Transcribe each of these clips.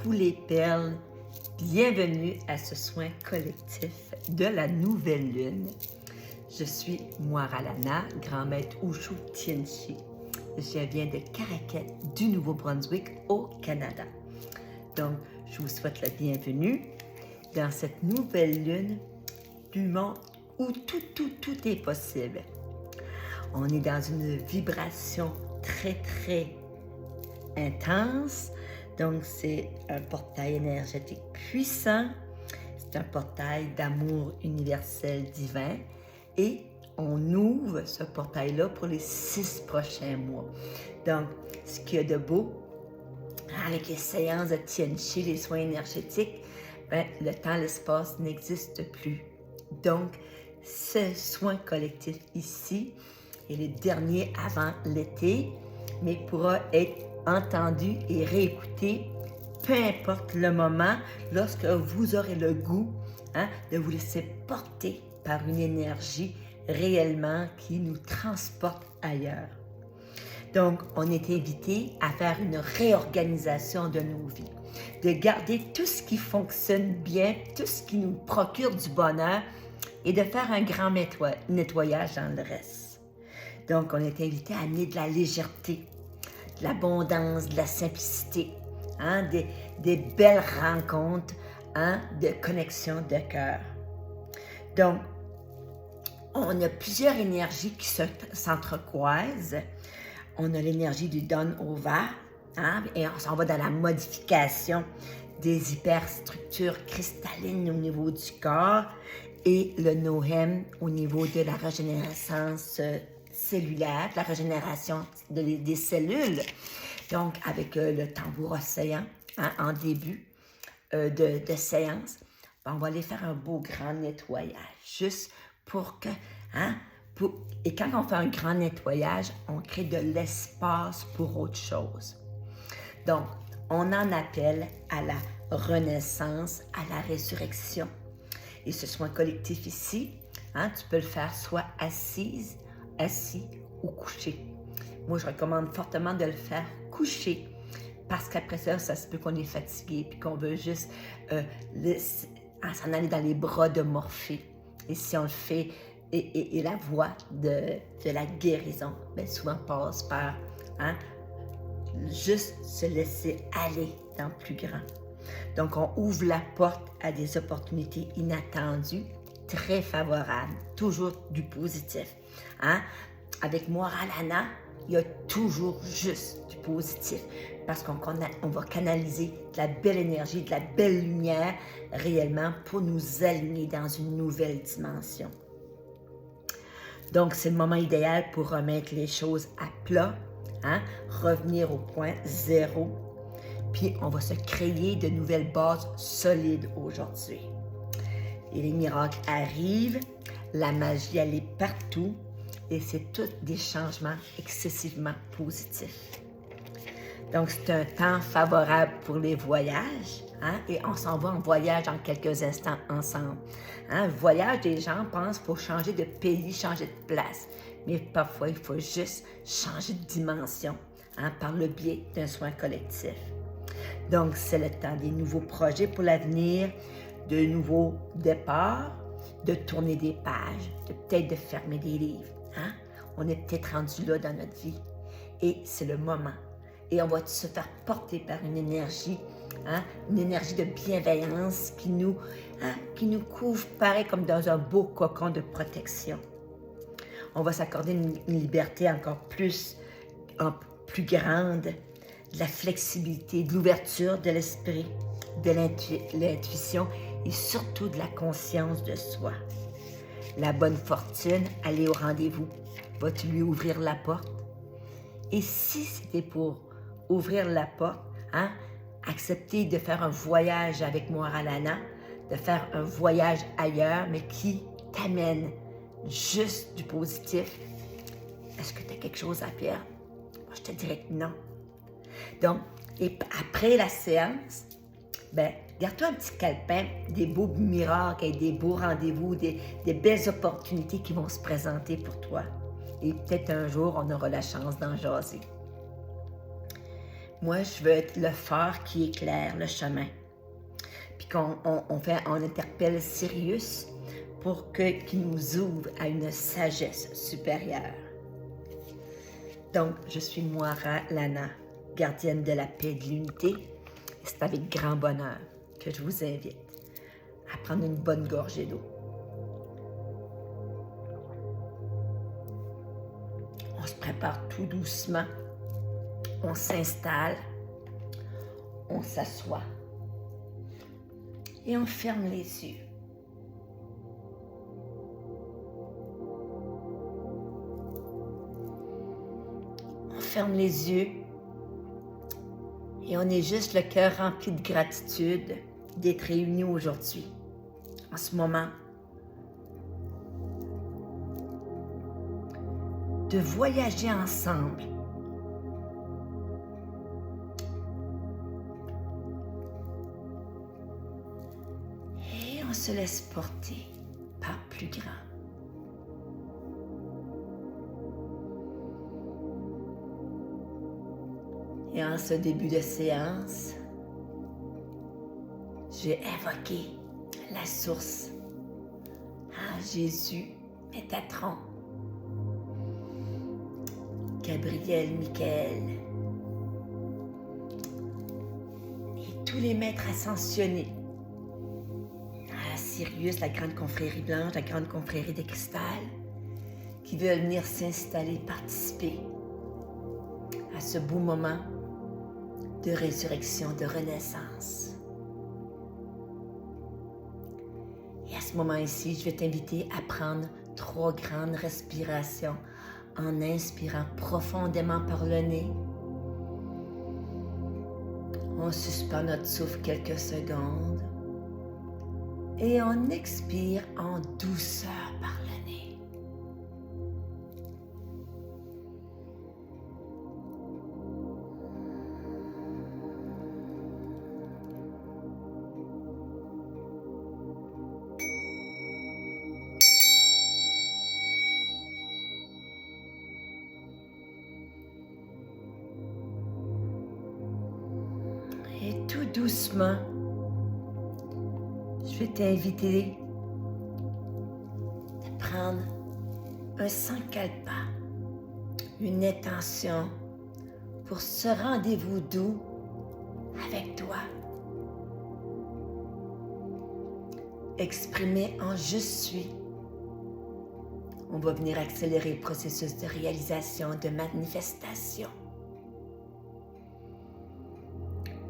tous les perles. Bienvenue à ce soin collectif de la nouvelle lune. Je suis Moira Lana, grand maître Wushu Tianchi. Je viens de Caraquet, du Nouveau-Brunswick, au Canada. Donc, je vous souhaite la bienvenue dans cette nouvelle lune du monde où tout est possible. On est dans une vibration très intense. Donc, c'est un portail énergétique puissant. C'est un portail d'amour universel divin. Et on ouvre ce portail-là pour les 6 prochains mois. Donc, ce qu'il y a de beau, avec les séances de Tianchi, les soins énergétiques, ben, le temps, l'espace n'existe plus. Donc, ce soin collectif ici est le dernier avant l'été, mais pourra être entendu et réécouté, peu importe le moment, lorsque vous aurez le goût de vous laisser porter par une énergie réellement qui nous transporte ailleurs. Donc, on est invité à faire une réorganisation de nos vies, de garder tout ce qui fonctionne bien, tout ce qui nous procure du bonheur et de faire un grand nettoyage dans le reste. Donc, on est invité à amener de la légèreté, de l'abondance, de la simplicité, des belles rencontres, de connexion de cœur. Donc, on a plusieurs énergies qui s'entrecroisent. On a l'énergie du Don-Over, et on s'en va dans la modification des hyperstructures cristallines au niveau du corps et le Nohem au niveau de la régénérescence cellulaire, la régénération des cellules. Donc, avec le tambour océan en début de séance, on va aller faire un beau grand nettoyage, juste pour que... Et quand on fait un grand nettoyage, on crée de l'espace pour autre chose. Donc, on en appelle à la renaissance, à la résurrection. Et ce soin collectif ici, tu peux le faire soit assis ou couché. Moi, je recommande fortement de le faire couché parce qu'après ça se peut qu'on est fatigué puis qu'on veut juste s'en aller dans les bras de Morphée. Et si on le fait, et la voie de la guérison, bien souvent passe par juste se laisser aller dans le plus grand. Donc, on ouvre la porte à des opportunités inattendues, très favorables, toujours du positif. Avec Moira Lana, il y a toujours juste du positif parce qu'on va canaliser de la belle énergie, de la belle lumière réellement pour nous aligner dans une nouvelle dimension. Donc, c'est le moment idéal pour remettre les choses à plat, revenir au point zéro, puis on va se créer de nouvelles bases solides aujourd'hui. Et les miracles arrivent, la magie, elle est partout, et c'est tous des changements excessivement positifs. Donc, c'est un temps favorable pour les voyages, et on s'en va en voyage en quelques instants ensemble. Voyage, les gens pensent qu'il faut changer de pays, changer de place, mais parfois, il faut juste changer de dimension par le biais d'un soin collectif. Donc, c'est le temps des nouveaux projets pour l'avenir, de nouveaux départs, de tourner des pages, peut-être de fermer des livres. On est peut-être rendu là dans notre vie et c'est le moment. Et on va se faire porter par une énergie de bienveillance qui nous couvre pareil comme dans un beau cocon de protection. On va s'accorder une liberté encore plus grande, de la flexibilité, de l'ouverture de l'esprit, de l'intuition et surtout de la conscience de soi. La bonne fortune, aller au rendez-vous. Vas-tu lui ouvrir la porte? Et si c'était pour ouvrir la porte, accepter de faire un voyage avec Moira Lana, de faire un voyage ailleurs, mais qui t'amène juste du positif, est-ce que tu as quelque chose à faire? Moi, je te dirais que non. Donc, et après la séance, garde-toi un petit calepin, des beaux miracles et des beaux rendez-vous, des belles opportunités qui vont se présenter pour toi. Et peut-être un jour, on aura la chance d'en jaser. Moi, je veux être le phare qui éclaire le chemin. Puis on interpelle Sirius pour qu'il nous ouvre à une sagesse supérieure. Donc, je suis Moira Lana, gardienne de la paix et de l'unité. Et c'est avec grand bonheur que je vous invite à prendre une bonne gorgée d'eau. On se prépare tout doucement. On s'installe. On s'assoit. Et on ferme les yeux. On ferme les yeux et on est juste le cœur rempli de gratitude d'être réunis aujourd'hui, en ce moment, de voyager ensemble. Et on se laisse porter par plus grand. Et en ce début de séance, j'ai invoqué la source. Ah, Jésus, Métatron, Gabriel, Michael et tous les maîtres ascensionnés. Ah, Sirius, la grande confrérie blanche, la grande confrérie des cristals, qui veulent venir s'installer, participer à ce beau moment de résurrection, de renaissance. Et à ce moment ici, je vais t'inviter à prendre 3 grandes respirations en inspirant profondément par le nez. On suspend notre souffle quelques secondes et on expire en douceur par le nez. Et tout doucement, je vais t'inviter à prendre un sankalpa, une intention pour ce rendez-vous doux avec toi. Exprimé en je suis. On va venir accélérer le processus de réalisation, de manifestation.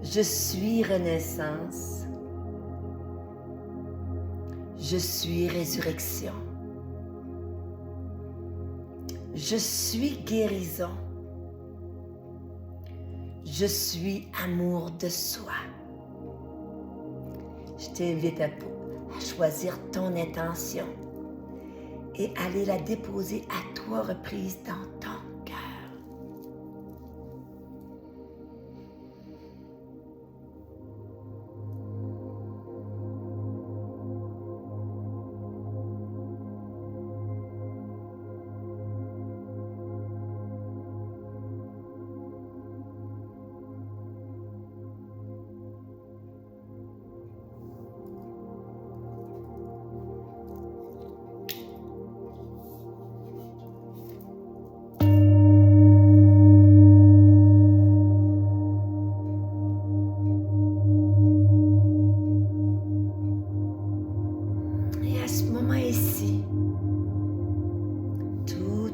Je suis renaissance. Je suis résurrection. Je suis guérison. Je suis amour de soi. Je t'invite à choisir ton intention et aller la déposer à 3 reprises dans ton cœur.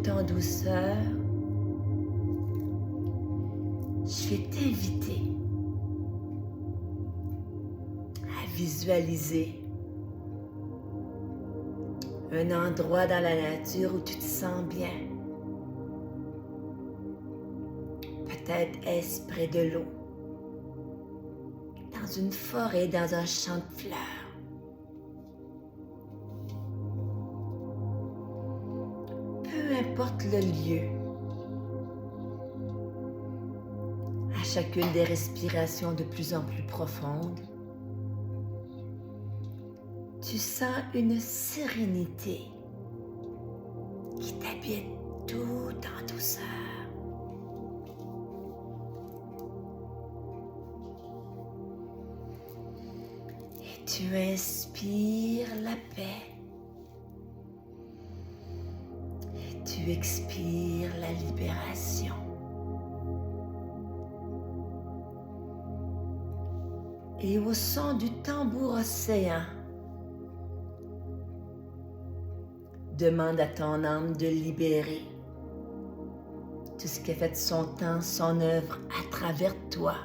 En douceur, je vais t'inviter à visualiser un endroit dans la nature où tu te sens bien. Peut-être est-ce près de l'eau, dans une forêt, dans un champ de fleurs. Peu importe le lieu, à chacune des respirations de plus en plus profondes, tu sens une sérénité qui t'habite tout en douceur. Tu inspires la paix. Et tu expires la libération. Et au son du tambour océan, demande à ton âme de libérer tout ce qui a fait son temps, son œuvre à travers toi,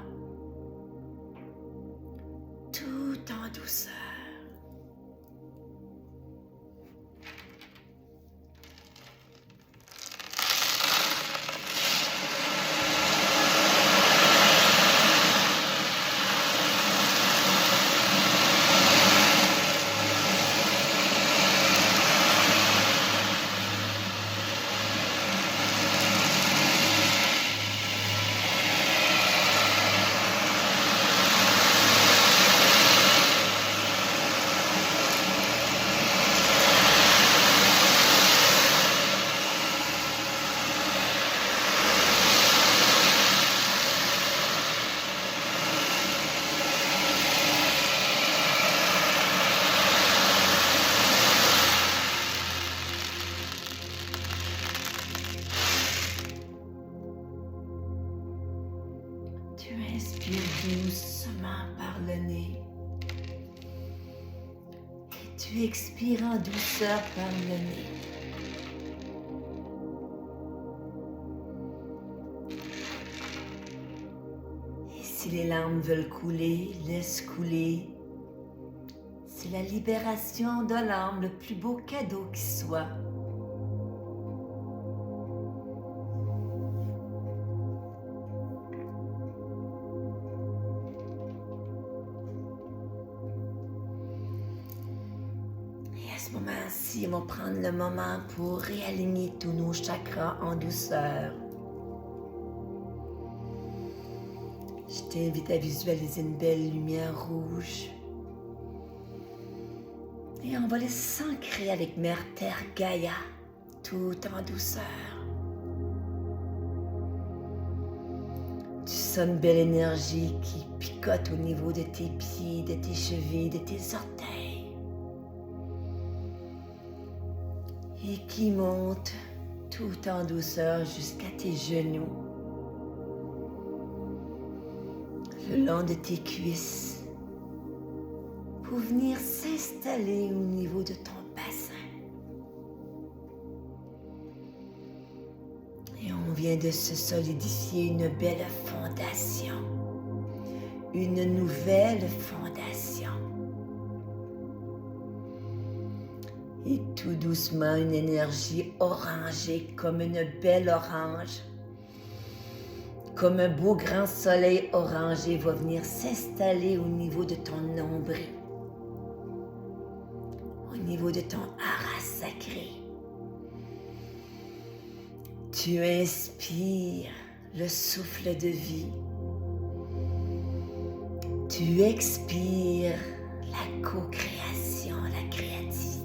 tout en douceur. Tu inspires doucement par le nez et tu expires en douceur par le nez. Et si les larmes veulent couler, laisse couler. C'est la libération de l'âme, le plus beau cadeau qui soit. À ce moment-ci, on va prendre le moment pour réaligner tous nos chakras en douceur. Je t'invite à visualiser une belle lumière rouge. Et on va les s'ancrer avec Mère Terre Gaïa, tout en douceur. Tu sens une belle énergie qui picote au niveau de tes pieds, de tes chevilles, de tes orteils. Et qui monte tout en douceur jusqu'à tes genoux, le long de tes cuisses, pour venir s'installer au niveau de ton bassin. Et on vient de se solidifier une belle fondation, une nouvelle fondation. Et tout doucement, une énergie orangée, comme une belle orange, comme un beau grand soleil orangé, va venir s'installer au niveau de ton nombril, au niveau de ton hara sacré. Tu inspires le souffle de vie. Tu expires la co-création, la créativité.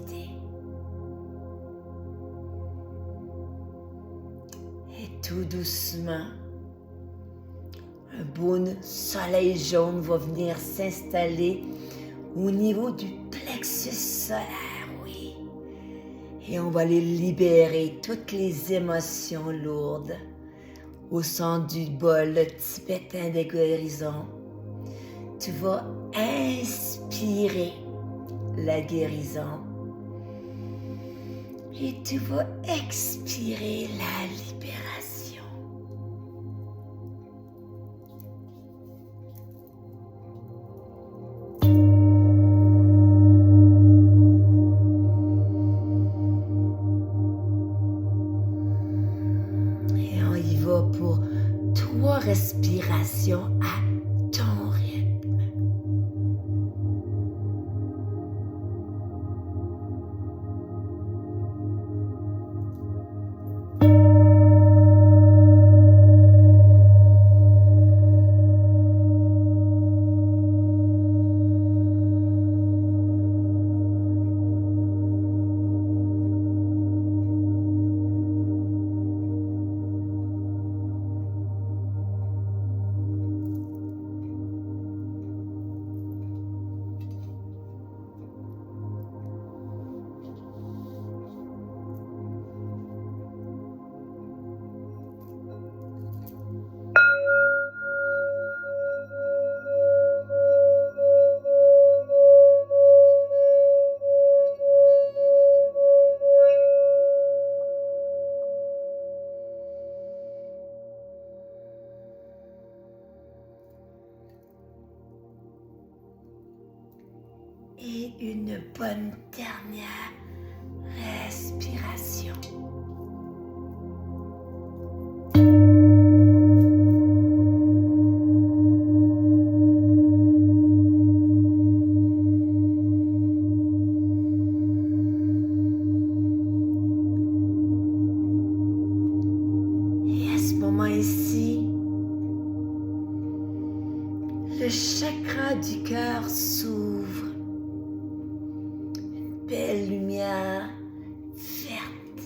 Tout doucement, un beau soleil jaune va venir s'installer au niveau du plexus solaire, oui. Et on va les libérer, toutes les émotions lourdes, au centre du bol tibétain des guérisons. Tu vas inspirer la guérison et tu vas expirer la libération. Pour 3 respirations à ton rythme. Et une bonne dernière respiration. Et à ce moment ici, le chakra du cœur s'ouvre. Une belle lumière verte,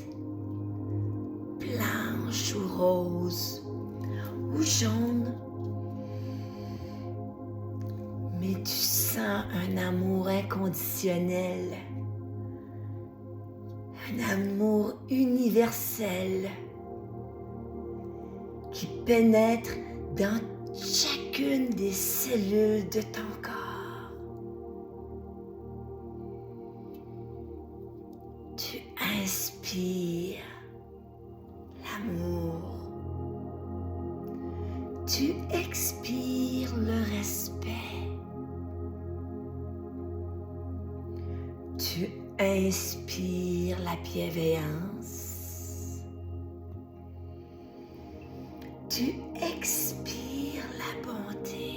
blanche ou rose ou jaune. Mais tu sens un amour inconditionnel, un amour universel qui pénètre dans chacune des cellules de ton corps. Tu inspires l'amour. Tu expires le respect. Tu inspires la bienveillance. Tu expires la bonté.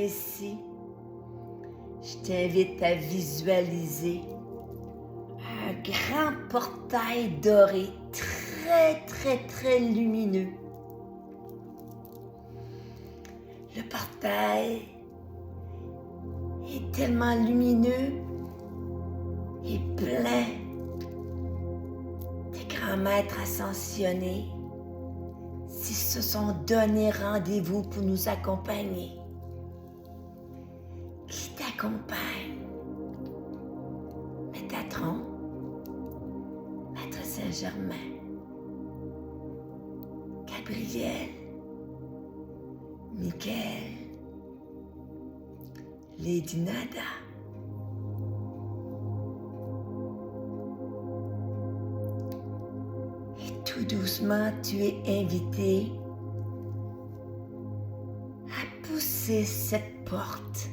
Ici, je t'invite à visualiser un grand portail doré, très lumineux. Le portail est tellement lumineux et plein des grands maîtres ascensionnés qui se sont donné rendez-vous pour nous accompagner. Qui t'accompagne? Métatron, Maître Saint-Germain, Gabriel, Michael, Lady Nada. Et tout doucement, tu es invité à pousser cette porte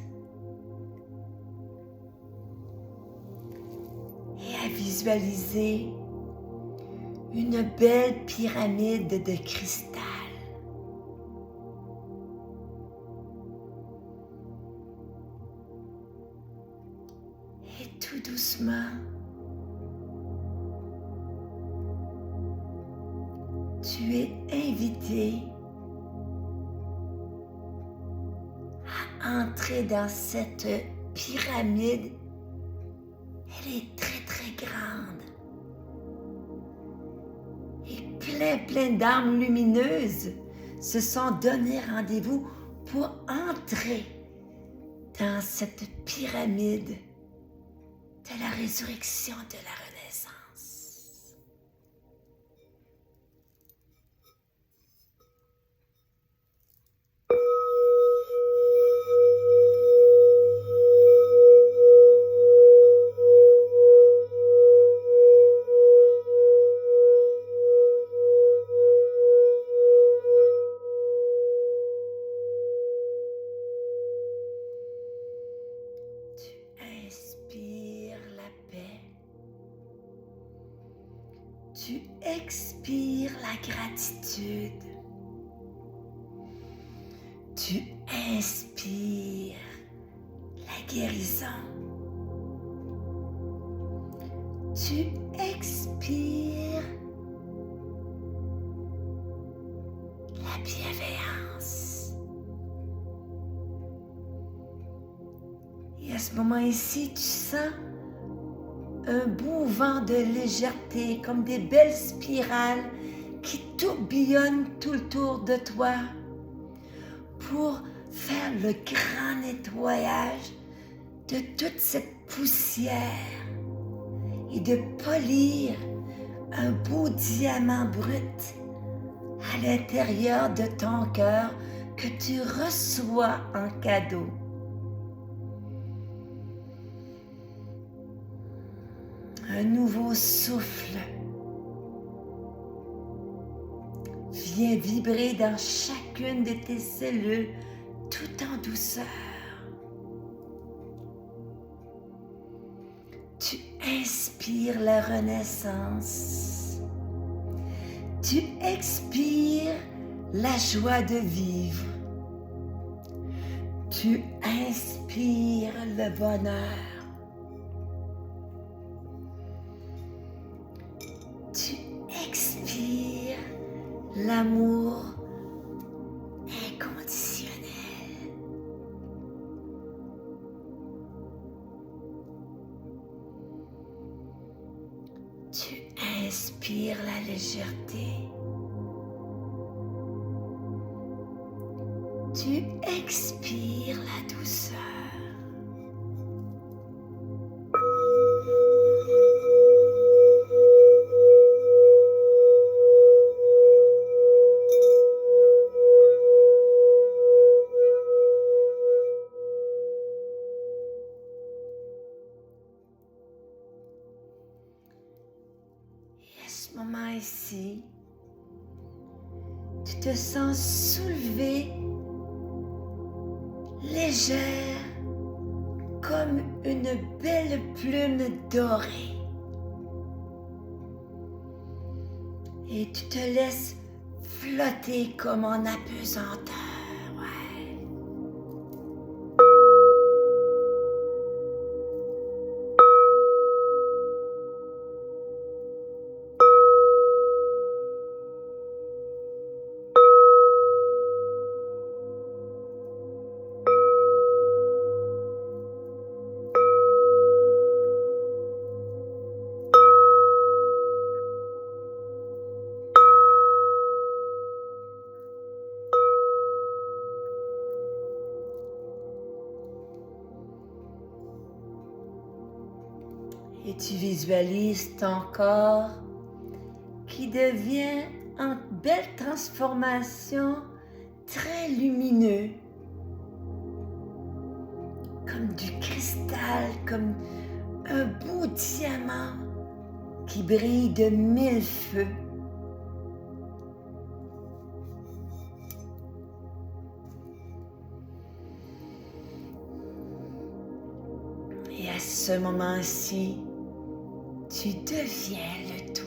et à visualiser une belle pyramide de cristal. Et tout doucement, tu es invité à entrer dans cette pyramide. Elle est très grande et plein d'âmes lumineuses se sont donné rendez-vous pour entrer dans cette pyramide de la résurrection de la Renaissance. Tu expires la gratitude. Tu inspires la guérison. Tu expires la bienveillance. Et à ce moment ici, tu sens un beau vent de légèreté, comme des belles spirales qui tourbillonnent tout autour de toi pour faire le grand nettoyage de toute cette poussière et de polir un beau diamant brut à l'intérieur de ton cœur que tu reçois en cadeau. Un nouveau souffle vient vibrer dans chacune de tes cellules tout en douceur. Tu inspires la renaissance. Tu expires la joie de vivre. Tu inspires le bonheur. Tu expires l'amour inconditionnel. Tu inspires la légèreté. Tu expires la douceur. Et à ce moment ici, tu te sens soulevé, légère, comme une belle plume dorée. Et tu te laisses flotter comme en apesanteur. Ouais. Et tu visualises ton corps qui devient en belle transformation, très lumineux, comme du cristal, comme un beau diamant qui brille de 1000 feux. Et à ce moment-ci, tu deviens le tout.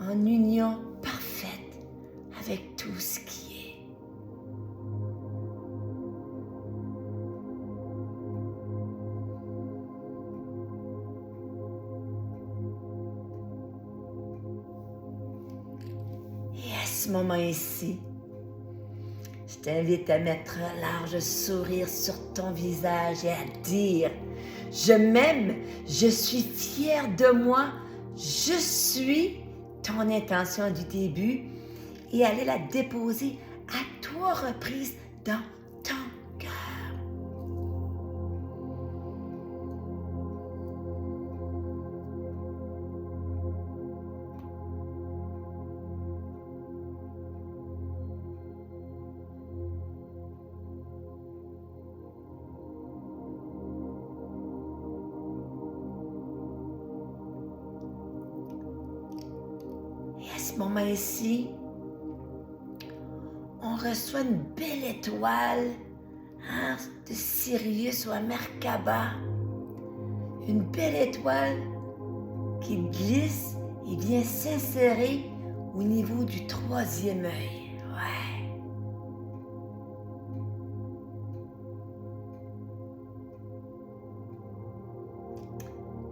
En union parfaite avec tout ce qui est. Et à ce moment ici, je t'invite à mettre un large sourire sur ton visage et à dire « Je m'aime, je suis fière de moi, je suis » ton intention du début et aller la déposer à 3 reprises dans ton cœur. Et à ce moment ici, on reçoit une belle étoile de Sirius ou à Merkaba. Une belle étoile qui glisse et vient s'insérer au niveau du 3e œil. Ouais.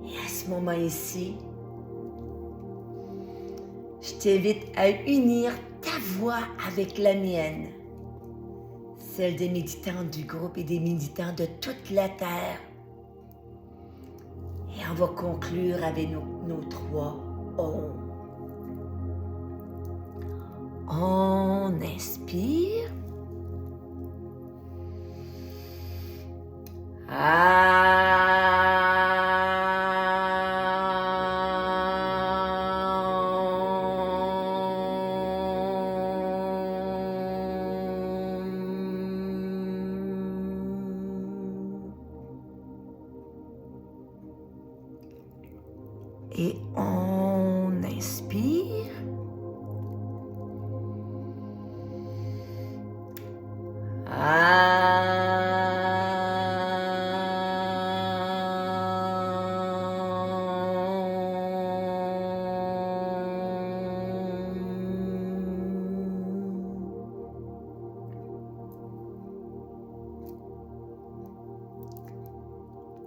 Et à ce moment ici, je t'invite à unir ta voix avec la mienne, celle des méditants du groupe et des méditants de toute la Terre. Et on va conclure avec nos 3 Om. On inspire. Et on inspire.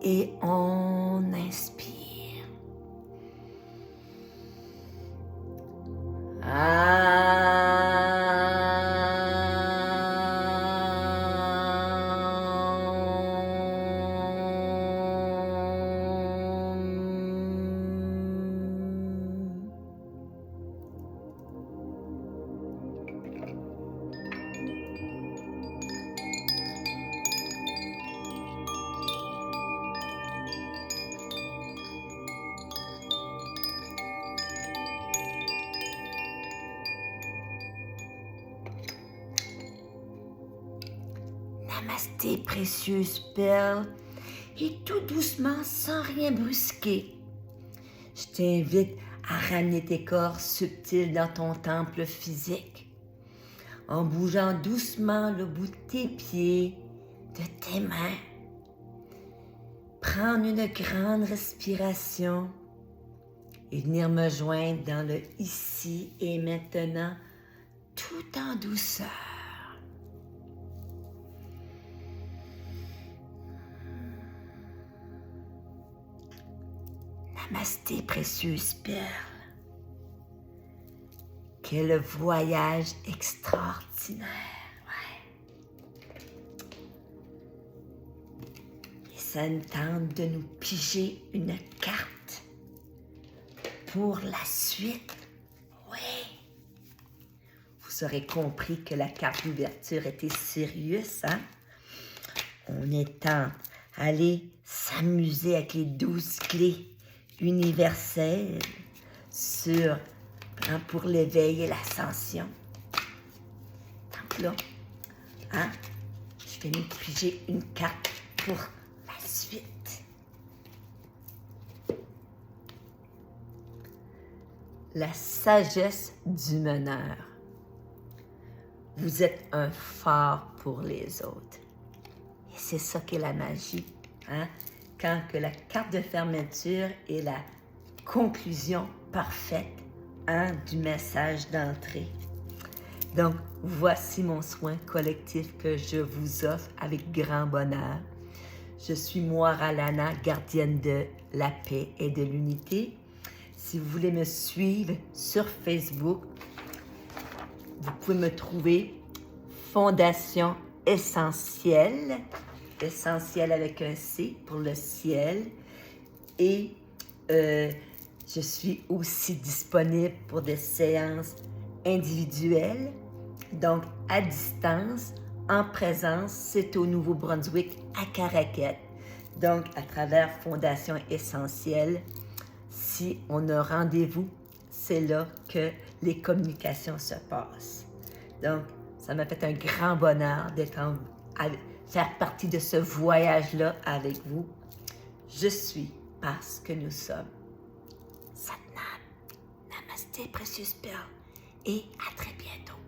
Et on inspire. Namasté, précieuse perle, et tout doucement, sans rien brusquer, je t'invite à ramener tes corps subtils dans ton temple physique, en bougeant doucement le bout de tes pieds, de tes mains. Prendre une grande respiration et venir me joindre dans le ici et maintenant, tout en douceur. Namasté, précieuse perle. Quel voyage extraordinaire. Ouais. Et ça me tente de nous piger une carte pour la suite. Oui. Vous aurez compris que la carte d'ouverture était sérieuse, hein? On est temps d'aller s'amuser avec les 12 clés universelles pour l'éveil et l'ascension. Donc là, je vais nous piger une carte pour la suite. La sagesse du meneur. Vous êtes un phare pour les autres. Et c'est ça qu'est la magie, hein? Quand que la carte de fermeture est la conclusion parfaite, du message d'entrée. Donc, voici mon soin collectif que je vous offre avec grand bonheur. Je suis Moira Lana, gardienne de la paix et de l'unité. Si vous voulez me suivre sur Facebook, vous pouvez me trouver Fondation Essentielle, essentiel avec un C pour le ciel. Et je suis aussi disponible pour des séances individuelles, donc à distance, en présence. C'est au Nouveau-Brunswick, à Caraquet. Donc, à travers Fondation Essentielle, si on a rendez-vous, c'est là que les communications se passent. Donc, ça m'a fait un grand bonheur d'être faire partie de ce voyage-là avec vous. Je suis parce que nous sommes. Satnam. Namasté, précieuse perle. Et à très bientôt.